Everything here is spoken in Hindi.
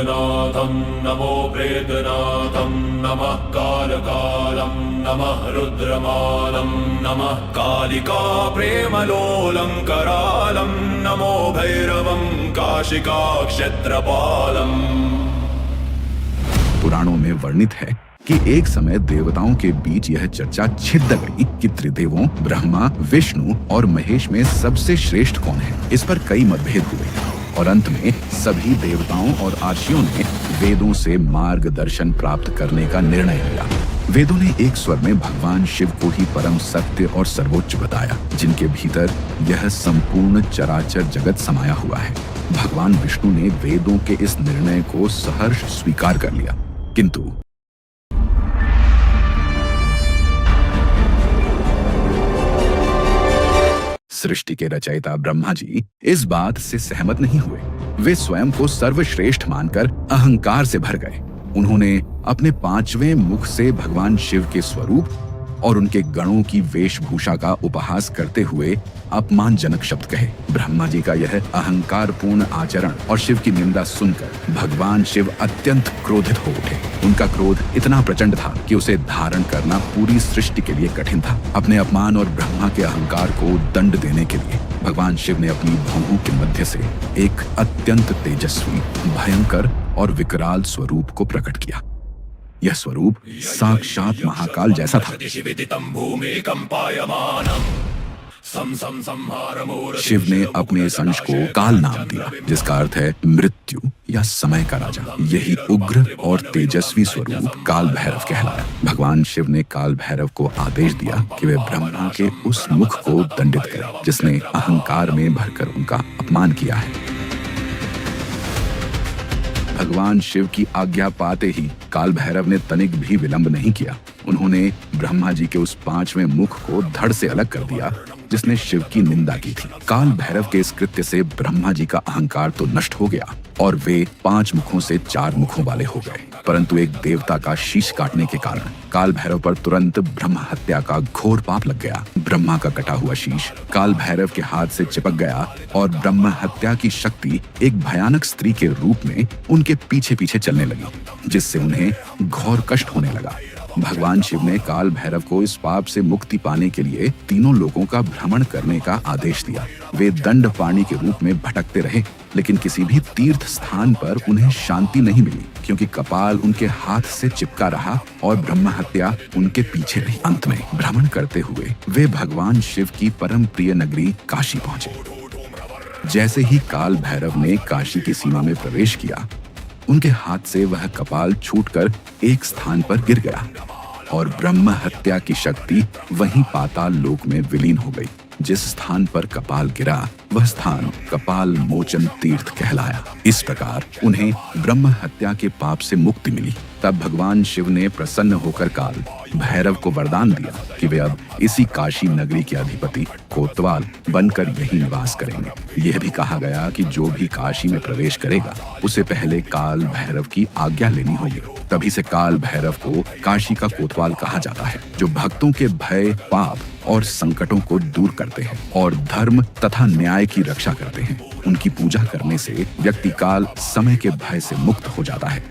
भूतनाथं नमो प्रेतनाथं नमः कालकालं नमः रुद्रमालं नमः कालिका प्रेमलोलं करालं नमो भैरवं काशिका क्षेत्रपालम्। पुराणों में वर्णित है कि एक समय देवताओं के बीच यह चर्चा छिद गई कि त्रिदेवों ब्रह्मा, विष्णु और महेश में सबसे श्रेष्ठ कौन है। इस पर कई मतभेद हुए और अंत में सभी देवताओं और आर्षियों ने वेदों से मार्गदर्शन प्राप्त करने का निर्णय लिया। वेदों ने एक स्वर में भगवान शिव को ही परम सत्य और सर्वोच्च बताया, जिनके भीतर यह संपूर्ण चराचर जगत समाया हुआ है। भगवान विष्णु ने वेदों के इस निर्णय को सहर्ष स्वीकार कर लिया, किंतु सृष्टि के रचयिता ब्रह्मा जी इस बात से सहमत नहीं हुए। वे स्वयं को सर्वश्रेष्ठ मानकर अहंकार से भर गए। उन्होंने अपने 5वें मुख से भगवान शिव के स्वरूप और उनके गणों की वेशभूषा का उपहास करते हुए अपमानजनक शब्द कहे। ब्रह्मा जी का यह अहंकारपूर्ण आचरण और शिव की निंदा सुनकर भगवान शिव अत्यंत क्रोधित हो उठे। उनका क्रोध इतना प्रचंड था कि उसे धारण करना पूरी सृष्टि के लिए कठिन था। अपने अपमान और ब्रह्मा के अहंकार को दंड देने के लिए भगवान शिव ने अपनी भौहों के मध्य से एक अत्यंत तेजस्वी, भयंकर और विकराल स्वरूप को प्रकट किया। यह स्वरूप साक्षात महाकाल जैसा था। शिव ने अपने इस अंश को काल नाम दिया, जिसका अर्थ है मृत्यु या समय का राजा। यही उग्र और तेजस्वी स्वरूप काल भैरव कहलाया। भगवान शिव ने काल भैरव को आदेश दिया कि वे ब्रह्मा के उस मुख को दंडित करें जिसने अहंकार में भरकर उनका अपमान किया है। भगवान शिव की आज्ञा पाते ही काल भैरव ने तनिक भी विलंब नहीं किया। उन्होंने ब्रह्मा जी के उस 5वें मुख को धड़ से अलग कर दिया जिसने शिव की निंदा की थी। काल भैरव के इस कृत्य से ब्रह्मा जी का अहंकार तो नष्ट हो गया और वे 5 मुखों से 4 मुखों वाले हो गए, परंतु एक देवता का शीश काटने के कारण काल भैरव पर तुरंत ब्रह्म हत्या का घोर पाप लग गया। ब्रह्मा का कटा हुआ शीश काल भैरव के हाथ से चिपक गया और ब्रह्म हत्या की शक्ति एक भयानक स्त्री के रूप में उनके पीछे पीछे चलने लगी, जिससे उन्हें घोर कष्ट होने लगा। भगवान शिव ने काल भैरव को इस पाप से मुक्ति पाने के लिए तीनों लोकों का भ्रमण करने का आदेश दिया। वे दंड पाणी के रूप में भटकते रहे, लेकिन किसी भी तीर्थ स्थान पर उन्हें शांति नहीं मिली, क्योंकि कपाल उनके हाथ से चिपका रहा और ब्रह्म हत्या उनके पीछे रही। अंत में भ्रमण करते हुए वे भगवान शिव की परम प्रिय नगरी काशी पहुंचे। जैसे ही काल भैरव ने काशी की सीमा में प्रवेश किया, उनके हाथ से वह कपाल छूटकर एक स्थान पर गिर गया और ब्रह्म हत्या की शक्ति वहीं पाताल लोक में विलीन हो गई। जिस स्थान पर कपाल गिरा वह स्थान कपाल मोचन तीर्थ कहलाया। इस प्रकार उन्हें ब्रह्म हत्या के पाप से मुक्ति मिली। तब भगवान शिव ने प्रसन्न होकर काल भैरव को वरदान दिया कि वे अब इसी काशी नगरी के अधिपति कोतवाल बनकर यही निवास करेंगे। यह भी कहा गया कि जो भी काशी में प्रवेश करेगा उसे पहले काल भैरव की आज्ञा लेनी होगी। तभी से काल भैरव को काशी का कोतवाल कहा जाता है, जो भक्तों के भय, पाप और संकटों को दूर करते हैं और धर्म तथा न्याय की रक्षा करते हैं। उनकी पूजा करने से व्यक्ति काल समय के भय से मुक्त हो जाता है।